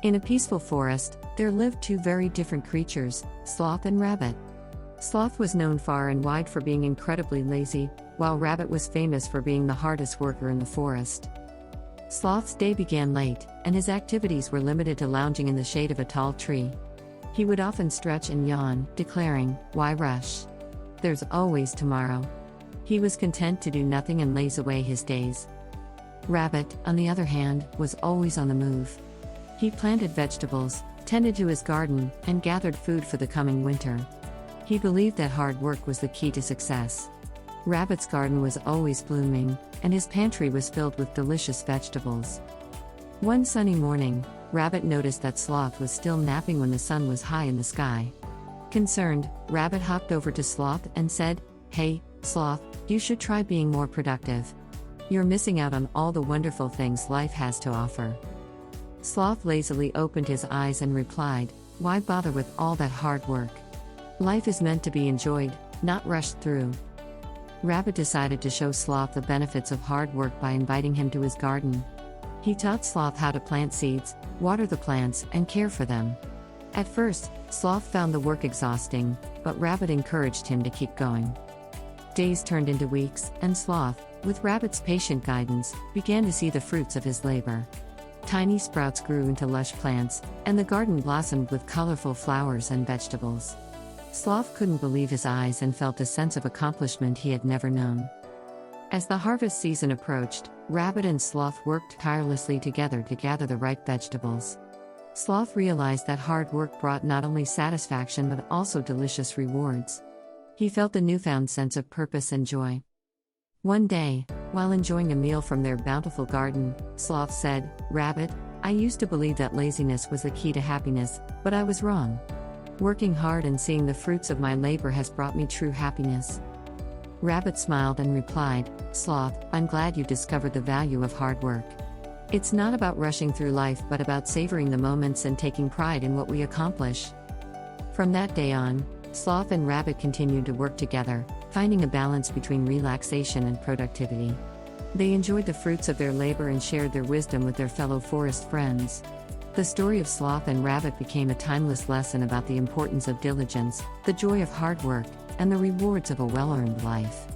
In a peaceful forest, there lived two very different creatures, Sloth and Rabbit. Sloth was known far and wide for being incredibly lazy, while Rabbit was famous for being the hardest worker in the forest. Sloth's day began late, and his activities were limited to lounging in the shade of a tall tree. He would often stretch and yawn, declaring, "Why rush? There's always tomorrow." He was content to do nothing and laze away his days. Rabbit, on the other hand, was always on the move. He planted vegetables, tended to his garden, and gathered food for the coming winter. He believed that hard work was the key to success. Rabbit's garden was always blooming, and his pantry was filled with delicious vegetables. One sunny morning, Rabbit noticed that Sloth was still napping when the sun was high in the sky. Concerned, Rabbit hopped over to Sloth and said, "Hey, Sloth, you should try being more productive. You're missing out on all the wonderful things life has to offer." Sloth lazily opened his eyes and replied, "Why bother with all that hard work? Life is meant to be enjoyed, not rushed through." Rabbit decided to show Sloth the benefits of hard work by inviting him to his garden. He taught Sloth how to plant seeds, water the plants, and care for them. At first, Sloth found the work exhausting, but Rabbit encouraged him to keep going. Days turned into weeks, and Sloth, with Rabbit's patient guidance, began to see the fruits of his labor. Tiny sprouts grew into lush plants, and the garden blossomed with colorful flowers and vegetables. Sloth couldn't believe his eyes and felt a sense of accomplishment he had never known. As the harvest season approached, Rabbit and Sloth worked tirelessly together to gather the ripe vegetables. Sloth realized that hard work brought not only satisfaction but also delicious rewards. He felt a newfound sense of purpose and joy. One day, while enjoying a meal from their bountiful garden, Sloth said, "Rabbit, I used to believe that laziness was the key to happiness, but I was wrong. Working hard and seeing the fruits of my labor has brought me true happiness." Rabbit smiled and replied, "Sloth, I'm glad you discovered the value of hard work. It's not about rushing through life but about savoring the moments and taking pride in what we accomplish." From that day on, Sloth and Rabbit continued to work together, finding a balance between relaxation and productivity. They enjoyed the fruits of their labor and shared their wisdom with their fellow forest friends. The story of Sloth and Rabbit became a timeless lesson about the importance of diligence, the joy of hard work, and the rewards of a well-earned life.